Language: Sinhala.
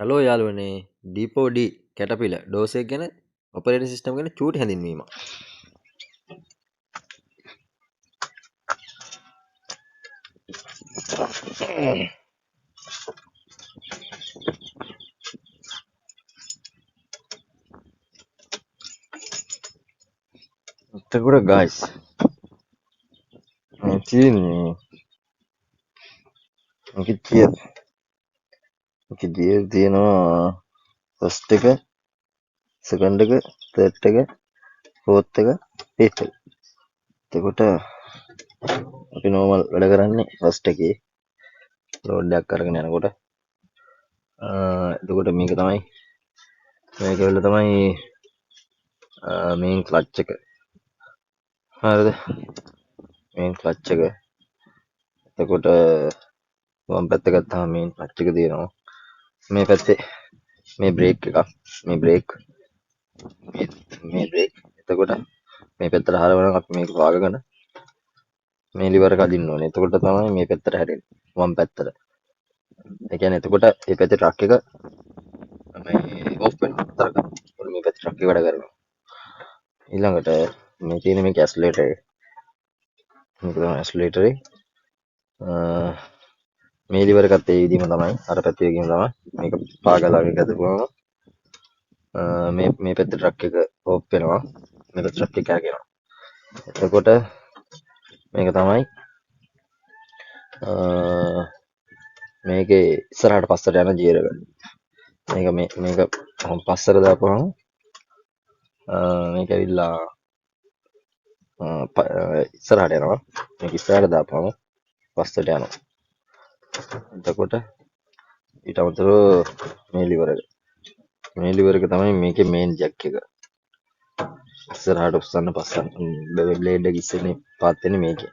හලෝ යාළුවනේ ඩීපෝඩි කැටපිල ඩෝස් එක ගැන ඔපරේටින් සිස්ටම් ගැන චූටි හැඳින්වීමක්. එතකොට ගයිස් තියෙන්නේ තියෙනවා ෆස්ට් එක සෙකන්ඩ් එක තර්ඩ් එක ෆෝර්ත් එක ෆිෆ්ත් එක. එතකොට අපි නෝමල් වැඩ කරන්නේ ෆස්ට් එකේ ලෝඩ් එකක් අරගෙන යනකොට එතකොට මේක තමයි වෙල තමයි මේන් ක්ලච් එක. හරිද? මේන් ක්ලච් එක. එතකොට වම් පැත්ත ගත්තාම මේන් ක්ලච් එක තියෙනවා. මේ පැත්තේ මේ බ්‍රේක් එකක්, මේ බ්‍රේක්. එතකොට මේ පැත්තට හරවනම් අපි මේක වාගගෙන මේ ලිවර් එක අදින්න ඕනේ. එතකොට තමයි මේ පැත්තට හැරෙන්නේ, වම් පැත්තට. ඒ කියන්නේ එතකොට මේ පැත්තේ ට්‍රක් එක මේ ඔෆ් වෙනවා. මේ පැත්තේ ට්‍රක් එක වැඩ කරනවා. ඊළඟට මේ තියෙන මේ ඇක්සලරේටර් එක. මේක තමයි ඇක්සලරේටර් එක. මේ ලිවර් එකත් ඒ විදිහම තමයි. අර පැත්තේ වගේම තමයි. මේක පාගලාගෙන ගදපුවම මේ පැත්තේ ට්‍රක් එක ඕප් වෙනවා. මේ පැත්තේ ට්‍රක් එක කැරගෙනවා. එතකොට මේක තමයි මේකේ ඉස්සරහට පස්සට යන ගියර් එක. මේක පස්සට දාපුවම මේක ඇවිල්ලා ඉස්සරහට යනවා. මේක ඉස්සරහට දාපුවම පස්සට යනවා. එතකොට ඊට අමතරව මේ ලිවර් එක තමයි මේකේ මේන් ජැක් එක. ඉස්සරහට උස්සන්න පස්සට බ්ලේඩ් එක ඉස්සෙල්ලා පාත් වෙන්නේ මේකේ.